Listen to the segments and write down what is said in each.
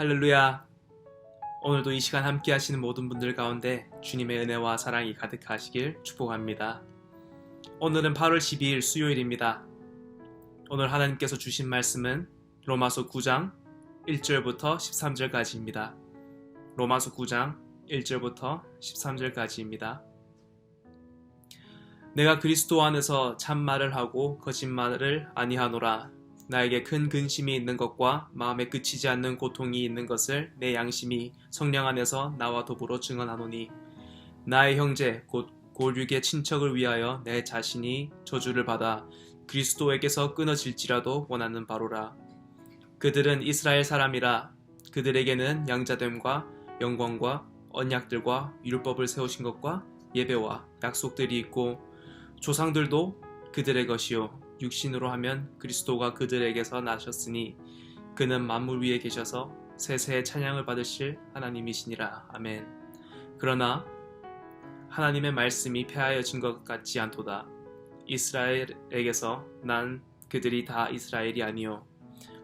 할렐루야. 오늘도 이 시간 함께 하시는 모든 분들 가운데 주님의 은혜와 사랑이 가득하시길 축복합니다. 오늘은 8월 12일 수요일입니다. 오늘 하나님께서 주신 말씀은 로마서 9장 1절부터 13절까지입니다. 로마서 9장 1절부터 13절까지입니다. 내가 그리스도 안에서 참말을 하고 거짓말을 아니하노라. 나에게 큰 근심이 있는 것과 마음에 그치지 않는 고통이 있는 것을 내 양심이 성령 안에서 나와 더불어 증언하노니, 나의 형제 곧 골육의 친척을 위하여 내 자신이 저주를 받아 그리스도에게서 끊어질지라도 원하는 바로라. 그들은 이스라엘 사람이라. 그들에게는 양자됨과 영광과 언약들과 율법을 세우신 것과 예배와 약속들이 있고, 조상들도 그들의 것이요 육신으로 하면 그리스도가 그들에게서 나셨으니 그는 만물 위에 계셔서 세세의 찬양을 받으실 하나님이시니라. 아멘. 그러나 하나님의 말씀이 폐하여진 것 같지 않도다. 이스라엘에게서 난 그들이 다 이스라엘이 아니요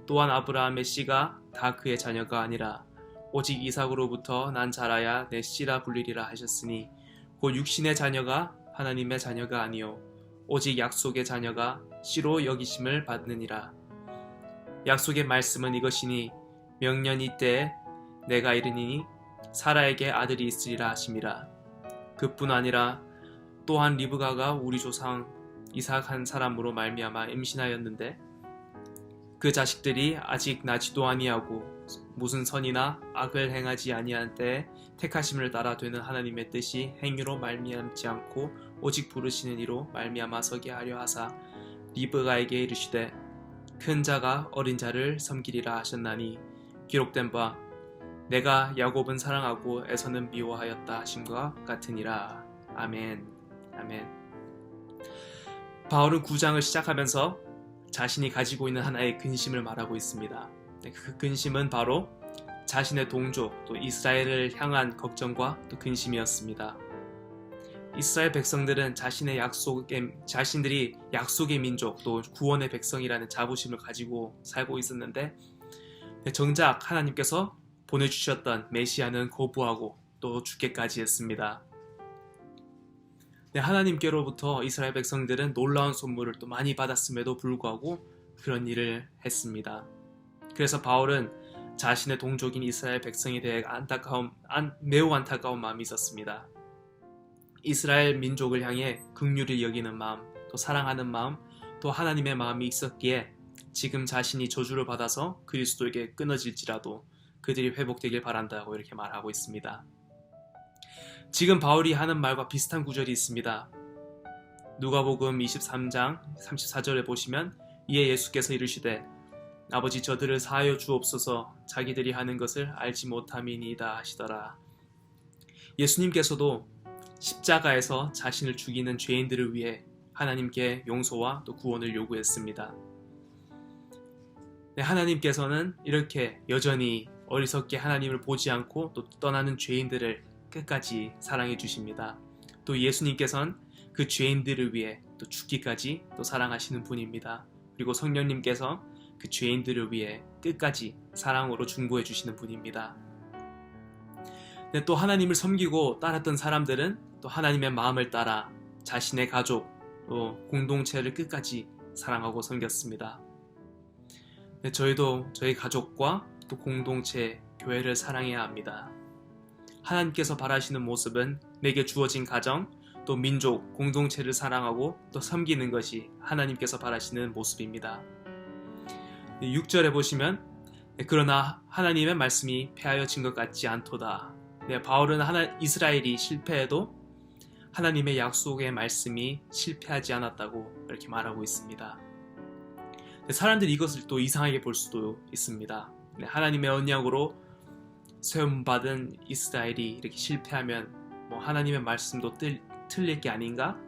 또한 아브라함의 씨가 다 그의 자녀가 아니라 오직 이삭으로부터 난 자라야 내 씨라 불리리라 하셨으니, 곧 육신의 자녀가 하나님의 자녀가 아니요 오직 약속의 자녀가 씨로 여기심을 받느니라. 약속의 말씀은 이것이니, 명년이 때에 내가 이르니니 사라에게 아들이 있으리라 하심이라. 그뿐 아니라 또한 리브가가 우리 조상 이삭 한 사람으로 말미암아 임신하였는데, 그 자식들이 아직 나지도 아니하고 무슨 선이나 악을 행하지 아니한 때에 택하심을 따라 되는 하나님의 뜻이 행위로 말미암지 않고 오직 부르시는 이로 말미암아 서게 하려 하사 리브가에게 이르시되 큰 자가 어린 자를 섬기리라 하셨나니, 기록된 바 내가 야곱은 사랑하고 에서는 미워하였다 하심과 같으니라. 아멘. 아멘. 바울은 9장을 시작하면서 자신이 가지고 있는 하나의 근심을 말하고 있습니다. 그 근심은 바로 자신의 동족 또 이스라엘을 향한 걱정과 또 근심이었습니다. 이스라엘 백성들은 자신들이 약속의 민족 또 구원의 백성이라는 자부심을 가지고 살고 있었는데, 정작 하나님께서 보내주셨던 메시아는 거부하고 또 죽게까지 했습니다. 하나님께로부터 이스라엘 백성들은 놀라운 선물을 또 많이 받았음에도 불구하고 그런 일을 했습니다. 그래서 바울은 자신의 동족인 이스라엘 백성에 대해 매우 안타까운 마음이 있었습니다. 이스라엘 민족을 향해 긍휼히 여기는 마음, 또 사랑하는 마음, 또 하나님의 마음이 있었기에 지금 자신이 저주를 받아서 그리스도에게 끊어질지라도 그들이 회복되길 바란다고 이렇게 말하고 있습니다. 지금 바울이 하는 말과 비슷한 구절이 있습니다. 누가복음 23장 34절에 보시면, 이에 예수께서 이르시되 아버지 저들을 사하여 주옵소서, 자기들이 하는 것을 알지 못함이니이다 하시더라. 예수님께서도 십자가에서 자신을 죽이는 죄인들을 위해 하나님께 용서와 또 구원을 요구했습니다. 하나님께서는 이렇게 여전히 어리석게 하나님을 보지 않고 또 떠나는 죄인들을 끝까지 사랑해 주십니다. 또 예수님께서는 그 죄인들을 위해 또 죽기까지 또 사랑하시는 분입니다. 그리고 성령님께서 그 죄인들을 위해 끝까지 사랑으로 중보해 주시는 분입니다. 또 하나님을 섬기고 따랐던 사람들은 또 하나님의 마음을 따라 자신의 가족 또 공동체를 끝까지 사랑하고 섬겼습니다. 저희도 저희 가족과 또 공동체, 교회를 사랑해야 합니다. 하나님께서 바라시는 모습은 내게 주어진 가정, 또 민족, 공동체를 사랑하고 또 섬기는 것이 하나님께서 바라시는 모습입니다. 6절에 보시면, 그러나 하나님의 말씀이 폐하여진 것 같지 않도다. 바울은 이스라엘이 실패해도 하나님의 약속의 말씀이 실패하지 않았다고 이렇게 말하고 있습니다. 사람들이 이것을 또 이상하게 볼 수도 있습니다. 하나님의 언약으로 세움받은 이스라엘이 이렇게 실패하면 하나님의 말씀도 틀릴 게 아닌가?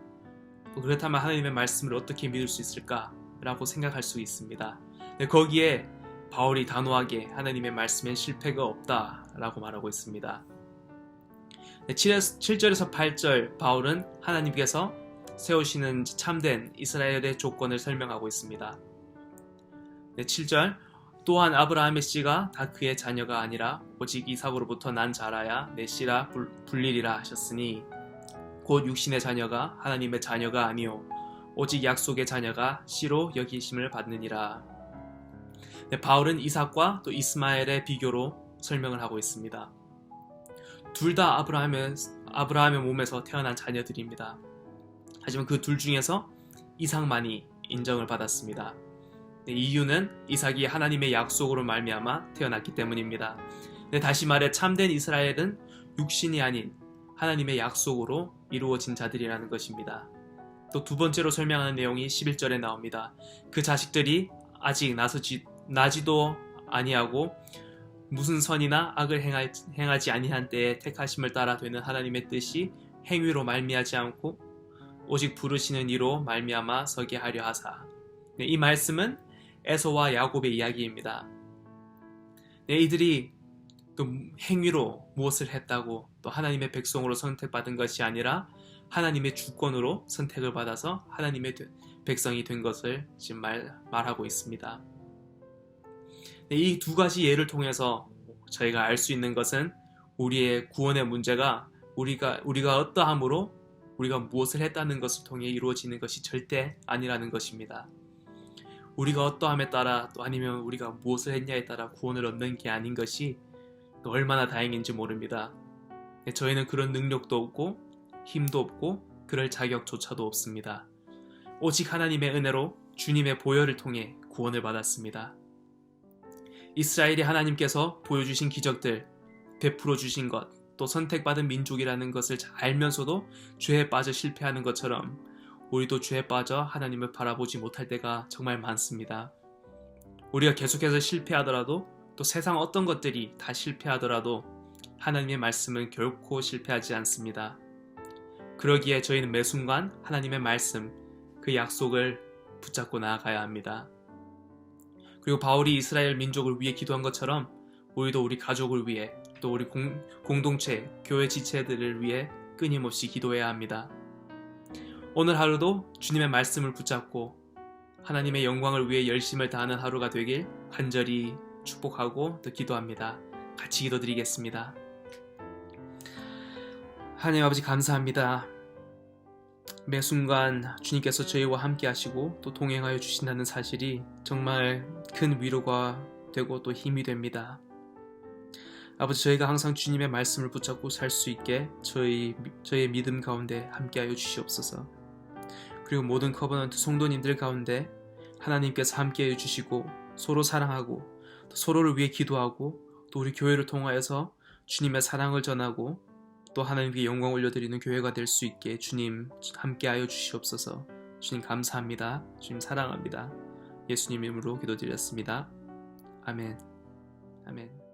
그렇다면 하나님의 말씀을 어떻게 믿을 수 있을까? 라고 생각할 수 있습니다. 거기에 바울이 단호하게 하나님의 말씀엔 실패가 없다 라고 말하고 있습니다. 7절에서 8절 바울은 하나님께서 세우시는 참된 이스라엘의 조건을 설명하고 있습니다. 7절 또한 아브라함의 씨가 다 그의 자녀가 아니라 오직 이삭으로부터 난 자라야 내 씨라 불리리라 하셨으니 곧 육신의 자녀가 하나님의 자녀가 아니요 오직 약속의 자녀가 씨로 여기심을 받느니라. 네, 바울은 이삭과 또 이스마엘의 비교로 설명을 하고 있습니다. 둘 다 아브라함의 몸에서 태어난 자녀들입니다. 하지만 그 둘 중에서 이삭만이 인정을 받았습니다. 네, 이유는 이삭이 하나님의 약속으로 말미암아 태어났기 때문입니다. 네, 다시 말해 참된 이스라엘은 육신이 아닌 하나님의 약속으로 이루어진 자들이라는 것입니다. 또 두 번째로 설명하는 내용이 11절에 나옵니다. 그 자식들이 아직 나지도 아니하고 무슨 선이나 악을 행하지 아니한 때에 택하심을 따라 되는 하나님의 뜻이 행위로 말미암지 않고 오직 부르시는 이로 말미암아 서게 하려 하사. 네, 이 말씀은 에서와 야곱의 이야기입니다. 네, 이들이 또 행위로 무엇을 했다고 또 하나님의 백성으로 선택받은 것이 아니라 하나님의 주권으로 선택을 받아서 하나님의 백성이 된 것을 지금 말하고 있습니다. 네, 이 두 가지 예를 통해서 저희가 알 수 있는 것은 우리의 구원의 문제가 우리가 어떠함으로 우리가 무엇을 했다는 것을 통해 이루어지는 것이 절대 아니라는 것입니다. 우리가 어떠함에 따라 또 아니면 우리가 무엇을 했냐에 따라 구원을 얻는 게 아닌 것이 또 얼마나 다행인지 모릅니다. 네, 저희는 그런 능력도 없고 힘도 없고 그럴 자격조차도 없습니다. 오직 하나님의 은혜로 주님의 보혈을 통해 구원을 받았습니다. 이스라엘이 하나님께서 보여주신 기적들, 베풀어 주신 것, 또 선택받은 민족이라는 것을 잘 알면서도 죄에 빠져 실패하는 것처럼 우리도 죄에 빠져 하나님을 바라보지 못할 때가 정말 많습니다. 우리가 계속해서 실패하더라도 또 세상 어떤 것들이 다 실패하더라도 하나님의 말씀은 결코 실패하지 않습니다. 그러기에 저희는 매 순간 하나님의 말씀, 그 약속을 붙잡고 나아가야 합니다. 그리고 바울이 이스라엘 민족을 위해 기도한 것처럼 우리도 우리 가족을 위해 또 우리 공동체, 교회 지체들을 위해 끊임없이 기도해야 합니다. 오늘 하루도 주님의 말씀을 붙잡고 하나님의 영광을 위해 열심을 다하는 하루가 되길 간절히 축복하고 또 기도합니다. 같이 기도드리겠습니다. 하나님 아버지 감사합니다. 매 순간 주님께서 저희와 함께 하시고 또 동행하여 주신다는 사실이 정말 큰 위로가 되고 또 힘이 됩니다. 아버지 저희가 항상 주님의 말씀을 붙잡고 살 수 있게 저희의 믿음 가운데 함께하여 주시옵소서. 그리고 모든 커버넌트 성도님들 가운데 하나님께서 함께하여 주시고 서로 사랑하고 또 서로를 위해 기도하고 또 우리 교회를 통하여서 주님의 사랑을 전하고 또 하나님께 영광 올려드리는 교회가 될 수 있게 주님 함께하여 주시옵소서. 주님 감사합니다. 주님 사랑합니다. 예수님 이름으로 기도드렸습니다. 아멘. 아멘.